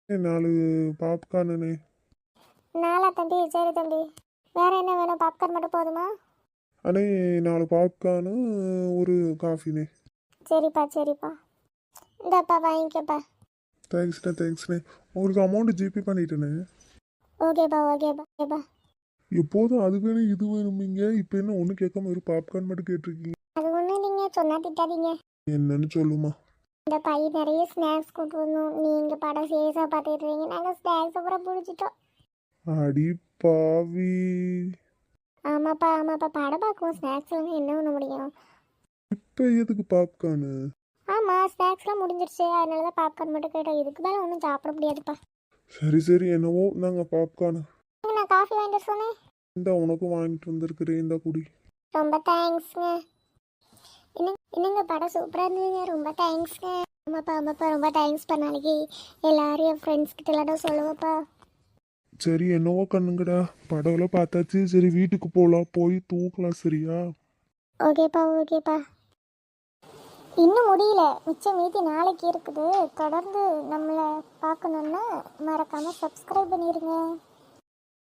4 பாப்கார்னுண்ணே. நாளா தம்பி? சரி தம்பி. வேற என்ன வேணும்? பாப்கார்ன் மட்டும் போதுமா? அண்ணே 4 பாப்கார்னு ஒரு காஃபிண்ணே. சரிப்பா சரிப்பா. இந்தாப்பா வாங்கிக்கப்பா. தேங்க்ஸ்ண்ணே. உங்களுக்கு அமௌண்ட் ஜிபே பண்ணிட்டேண்ணே. ஓகேப்பா ஓகேப்பா. எப்போதும் அது வேணும் இது வேணுமீங்க, இப்போ என்ன ஒன்றும் கேட்காம ஒரு பாப்கார்ன் மட்டும் கேட்டிருக்கீங்க. அது ஒன்றும் இல்லைங்க, சொன்னா திட்டாதீங்க. என்னன்னு சொல்லுமா. இந்த பை நிறைய ஸ்நாக்ஸ் கொண்டு வந்தோம். நீங்கள் படம் சீரியஸாக பார்த்துக்கிட்டு நாங்கள் ஸ்நாக்ஸ் அப்புறம் பிடிச்சிட்டோம். அடி பாவி. ஆமாப்பா படம் பார்க்குவோம். ஸ்நாக்ஸ் வந்து என்ன பண்ண முடியும்? இப்போ எதுக்கு பாப்கார்னு? ஆமாம், ஸ்நாக்ஸ்லாம் முடிஞ்சிருச்சு, அதனால தான் பாப்கார்ன் மட்டும் கேட்டோம். இதுக்கு மேலே ஒன்றும் சாப்பிட முடியாதுப்பா. சரி என்னவோ நாங்கள் பாப்கார்னு. நான் காஃபி வாங்கிட்டு சொன்னேன். இந்த உனக்கும் வாங்கிட்டு வந்திருக்கிறேன், இந்த குடி. ரொம்ப தேங்க்ஸ்ங்க. என்னங்க படம் சூப்பராக இருந்ததுங்க, ரொம்ப தேங்க்ஸ்ங்க. ஆமாப்பா ரொம்ப தேங்க்ஸ்ப்பா. நாளைக்கு எல்லாரும் என் ஃப்ரெண்ட்ஸ் கிட்ட எல்லாரும் சொல்லுவாப்பா. சரி என்னவோ கண்ணுங்கடா, படம்லாம் பார்த்தாச்சு. சரி வீட்டுக்கு போகலாம், போய் தூக்கலாம் சரியா? ஓகேப்பா. இன்னும் முடியல, மிச்சம் மீதி நாளைக்கு இருக்குது. தொடர்ந்து நம்மளை பார்க்கணுன்னா மறக்காமல் சப்ஸ்கிரைப் பண்ணிடுங்க.